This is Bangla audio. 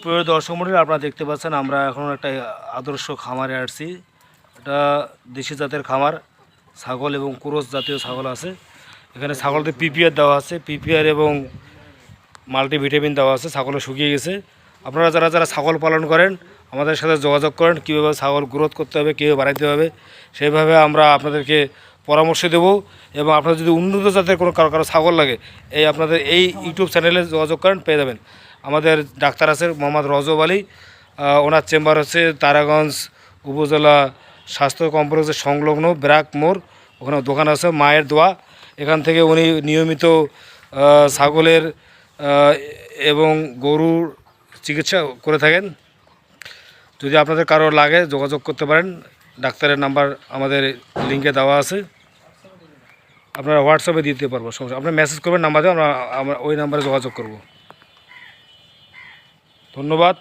প্রিয় দর্শক মণ্ডলী, আপনারা দেখতে পাচ্ছেন আমরা এখন একটা আদর্শ খামারে আসছি। এটা দেশি জাতের খামার, ছাগল এবং ক্রস জাতীয় ছাগল আছে। এখানে ছাগলদের পিপিআর দেওয়া আছে, পিপিআর এবং মাল্টিভিটামিন দেওয়া আছে। ছাগল শুকিয়ে গেছে। আপনারা যারা যারা ছাগল পালন করেন আমাদের সাথে যোগাযোগ করেন, কীভাবে ছাগল গ্রোথ করতে হবে, কীভাবে বাড়াইতে হবে, সেইভাবে আমরা আপনাদেরকে পরামর্শ দেব। এবং আপনারা যদি উন্নত জাতের কারো ছাগল লাগে, আপনাদের এই ইউটিউব চ্যানেলে যোগাযোগ করেন, পেয়ে যাবেন। আমাদের ডাক্তার আছে মোহাম্মদ রজব আলী, ওনার চেম্বার হচ্ছে তারাগঞ্জ উপজেলা স্বাস্থ্য কমপ্লেক্সের সংলগ্ন ব্র্যাক মোড়, ওখানে দোকান আছে মায়ের দোয়া। এখান থেকে উনি নিয়মিত ছাগলের এবং গরুর চিকিৎসা করে থাকেন। যদি আপনাদের কারো লাগে যোগাযোগ করতে পারেন, ডাক্তারের নাম্বার আমাদের লিঙ্কে দেওয়া আছে, আপনারা হোয়াটসঅ্যাপে দিতে পারবো, সমস্যা। আপনারা মেসেজ করবেন নাম্বারে, আমরা ওই নাম্বারে যোগাযোগ করব। ধন্যবাদ।